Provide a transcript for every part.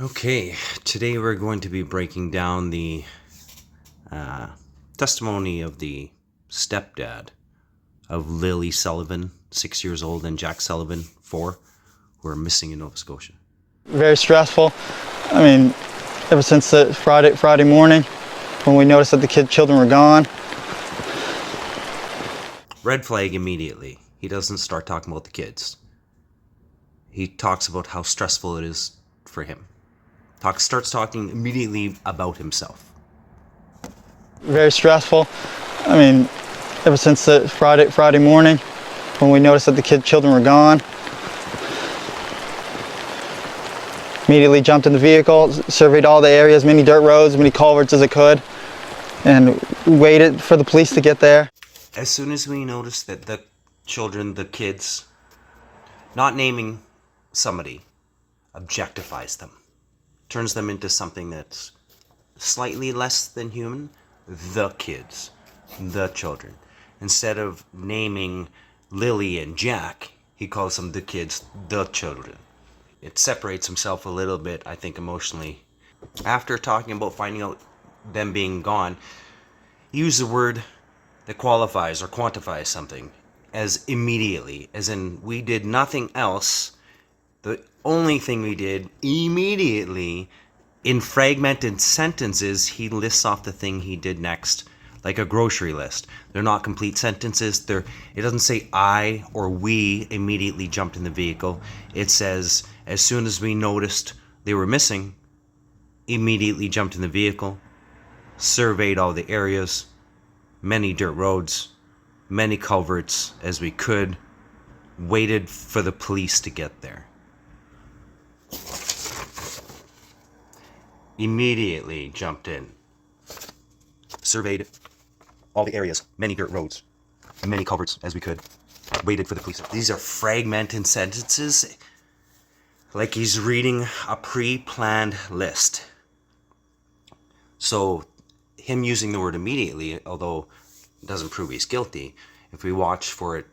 Okay, today we're going to be breaking down the testimony of the stepdad of Lily Sullivan, 6 years old, and Jack Sullivan, 4, who are missing in Nova Scotia. Very stressful. I mean, ever since the Friday morning when we noticed that the children were gone. Red flag immediately. He doesn't start talking about the kids. He talks about how stressful it is for him. Starts talking immediately about himself. Very stressful. I mean, ever since the Friday morning when we noticed that the children were gone. Immediately jumped in the vehicle, surveyed all the areas, many dirt roads, many culverts as I could, and waited for the police to get there. As soon as we noticed that the kids, not naming somebody, objectifies them, turns them into something that's slightly less than human, the kids, the children. Instead of naming Lily and Jack, he calls them the kids, the children. It separates himself a little bit, I think, emotionally. After talking about finding out them being gone, he used a word that qualifies or quantifies something as immediately, as in we did nothing else. The only thing we did immediately, in fragmented sentences, he lists off the thing he did next, like a grocery list. They're not complete sentences. It doesn't say I or we immediately jumped in the vehicle. It says, as soon as we noticed they were missing, immediately jumped in the vehicle, surveyed all the areas, many dirt roads, many culverts as we could, waited for the police to get there. Immediately jumped in, surveyed all the areas, many dirt roads, many culverts as we could, waited for the police. These are fragmented sentences, like he's reading a pre-planned list. So him using the word immediately, although it doesn't prove he's guilty, if we watch for it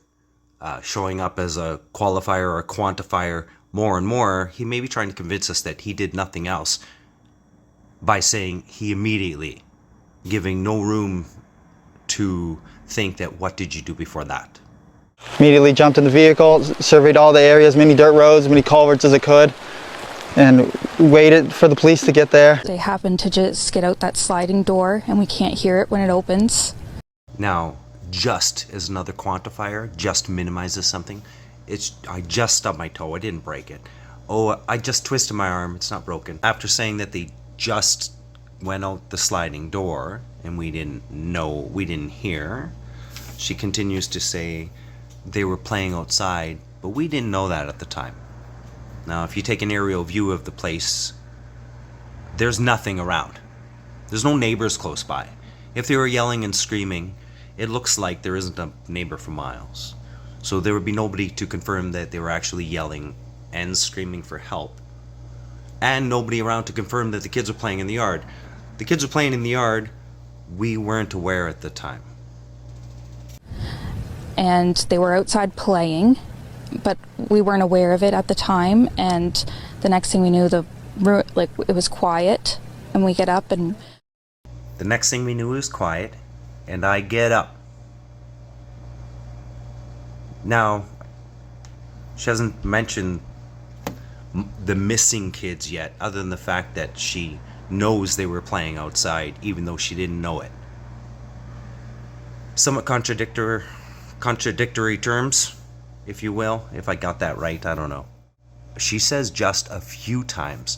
showing up as a qualifier or a quantifier more and more, he may be trying to convince us that he did nothing else by saying he immediately, giving no room to think that what did you do before that. Immediately jumped in the vehicle, surveyed all the areas, many dirt roads, many culverts as I could, and waited for the police to get there. They happened to just get out that sliding door and we can't hear it when it opens. Now, just is another quantifier. Just minimizes something. I just stubbed my toe. I didn't break it. Oh, I just twisted my arm. It's not broken. After saying that they just went out the sliding door and we didn't hear, she continues to say they were playing outside, but we didn't know that at the time. Now, if you take an aerial view of the place, there's nothing around. There's no neighbors close by. If they were yelling and screaming, it looks like there isn't a neighbor for miles. So there would be nobody to confirm that they were actually yelling and screaming for help. And nobody around to confirm that the kids were playing in the yard. The kids were playing in the yard. We weren't aware at the time. And they were outside playing, but we weren't aware of it at the time. And the next thing we knew, it was quiet, and we get up and... The next thing we knew, it was quiet, and I get up. Now, she hasn't mentioned the missing kids yet, other than the fact that she knows they were playing outside, even though she didn't know it. Somewhat contradictory terms, if you will, if I got that right, I don't know. She says just a few times,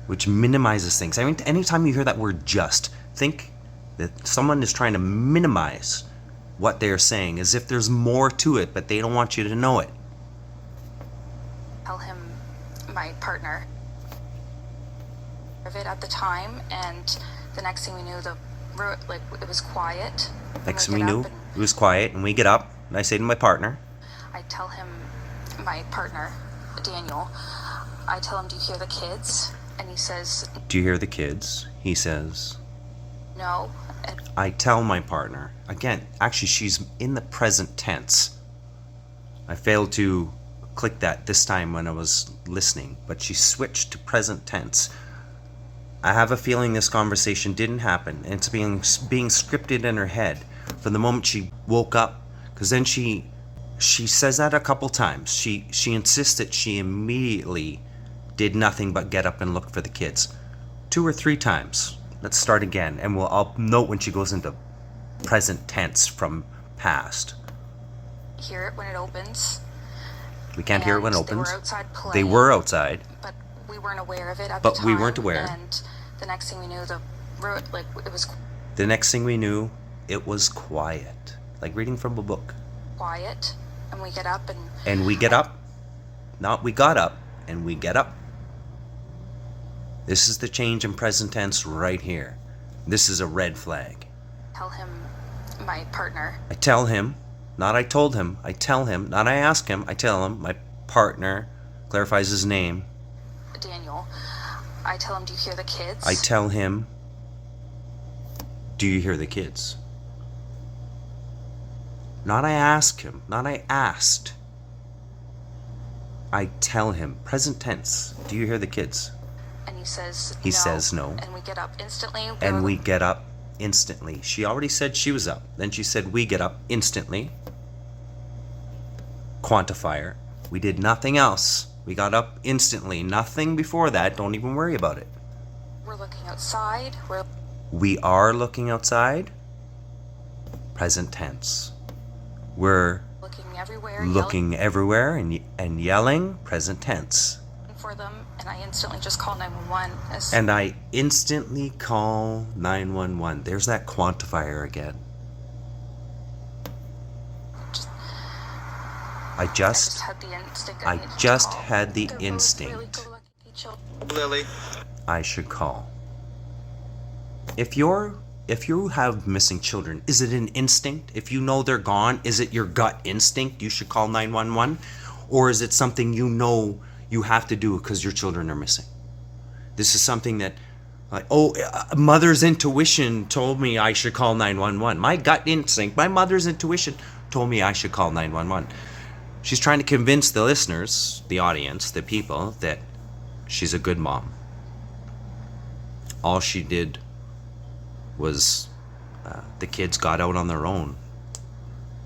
which minimizes things. I mean, anytime you hear that word just, think that someone is trying to minimize what they're saying, as if there's more to it, but they don't want you to know it. Tell him, my partner, of it at the time, and the next thing we knew, it was quiet. Next thing we knew, it was quiet, and we get up, and I say to my partner, I tell him, my partner, Daniel, I tell him, do you hear the kids? And he says, do you hear the kids? He says, no. I tell my partner, again, actually she's in the present tense. I failed to click that this time when I was listening, but she switched to present tense. I have a feeling this conversation didn't happen, and it's being scripted in her head from the moment she woke up, because then she says that a couple times. She insists that she immediately did nothing but get up and look for the kids. 2 or 3 times. Let's start again, and I'll note when she goes into present tense from past. Hear it when it opens. We can't hear it when it And opens. They were outside playing. They were outside. But we weren't aware of it at the time. But we weren't aware. And the next thing we knew, it was The next thing we knew, it was quiet. Like reading from a book. quiet. And we get up and... And we get up. Not we got up, and we get up. This is the change in present tense right here. This is a red flag. Tell him, my partner. I tell him, not I told him, I tell him, not I ask him, I tell him, my partner, clarifies his name. Daniel. I tell him, do you hear the kids? I tell him, do you hear the kids? Not I ask him, not I asked. I tell him, present tense, do you hear the kids? And he says He says no. And we get up instantly. And we get up instantly. She already said she was up. Then she said we get up instantly. Quantifier. We did nothing else. We got up instantly. Nothing before that. Don't even worry about it. We're looking outside. We are looking outside. Present tense. We're looking everywhere. looking everywhere and yelling. Present tense. For them, and I instantly just call 911. And I instantly call 911. There's that quantifier again. I just had the instinct. I just had the instinct. Lily. I should call. If you have missing children, is it an instinct? If you know they're gone, is it your gut instinct you should call 911? Or is it something you know you have to do because your children are missing? This is something that, mother's intuition told me I should call 911. My gut instinct, my mother's intuition told me I should call 911. She's trying to convince the listeners, the audience, the people, that she's a good mom. All she did was the kids got out on their own,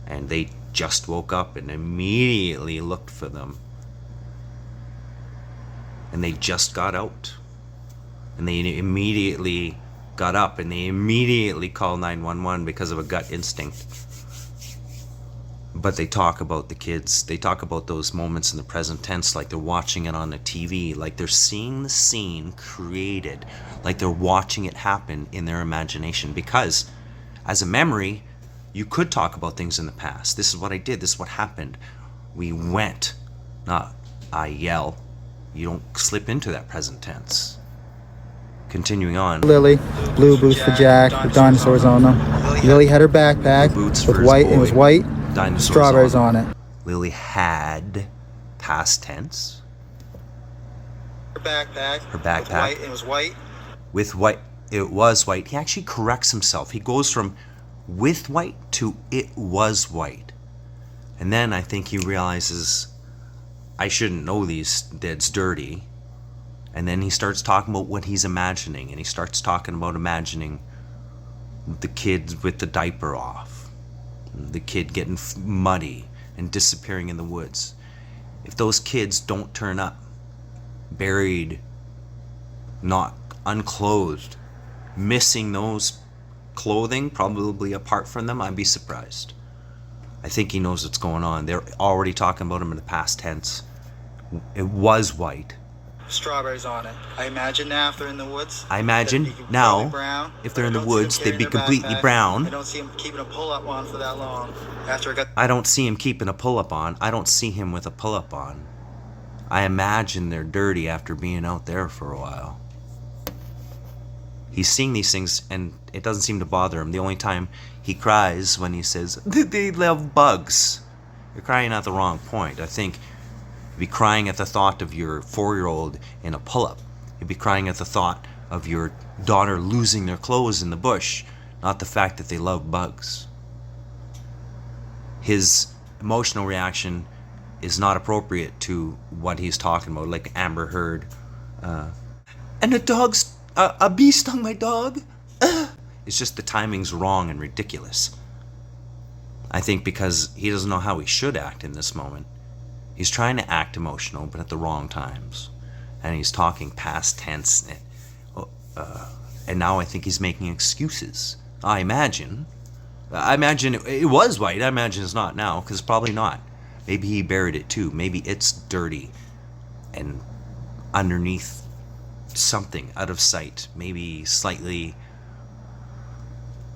and they just woke up and immediately looked for them. And they just got out. And they immediately got up and they immediately called 911 because of a gut instinct. But they talk about the kids. They talk about those moments in the present tense like they're watching it on the TV, like they're seeing the scene created, like they're watching it happen in their imagination. Because as a memory, you could talk about things in the past. This is what I did. This is what happened. We went. Not I yell. You don't slip into that present tense. Continuing on. Lily, blue boots for Jack, with dinosaurs on them. Lily had her backpack Boots with for white. his It was boy. white. Dinosaurs Strawberries on it. Lily had past tense. Her backpack. Her backpack. With white. It was white. With white. It was white. He actually corrects himself. He goes from with white to it was white. And then I think he realizes I shouldn't know these. It's dirty. And then he starts talking about what he's imagining. And he starts talking about imagining the kids with the diaper off. The kid getting muddy and disappearing in the woods. If those kids don't turn up, buried, not unclothed, missing those clothing, probably apart from them, I'd be surprised. I think he knows what's going on. They're already talking about him in the past tense. It was white. Strawberries on it. I imagine now if they're in the woods. I imagine now, if they're in the woods, they'd be completely brown. I don't see him keeping a pull-up on for that long. I don't see him keeping a pull-up on. I don't see him with a pull-up on. I imagine they're dirty after being out there for a while. He's seeing these things, and it doesn't seem to bother him. The only time he cries when he says, they love bugs. You're crying at the wrong point. I think you'd be crying at the thought of your 4-year-old in a pull-up. You'd be crying at the thought of your daughter losing their clothes in the bush, not the fact that they love bugs. His emotional reaction is not appropriate to what he's talking about, like Amber Heard. And a bee stung my dog. It's just the timing's wrong and ridiculous. I think because he doesn't know how he should act in this moment. He's trying to act emotional, but at the wrong times. And he's talking past tense. And now I think he's making excuses. I imagine it was white. I imagine it's not now, because probably not. Maybe he buried it too. Maybe it's dirty and underneath something, out of sight. Maybe slightly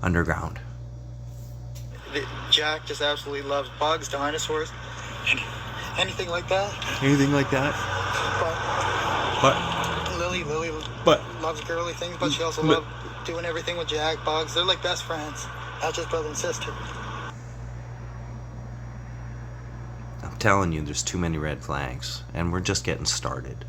underground. Jack just absolutely loves bugs, dinosaurs, anything like that. Anything like that? But Lily loves girly things, but she also loves doing everything with Jack. Bugs, they're like best friends, not just brother and sister. I'm telling you, there's too many red flags, and we're just getting started.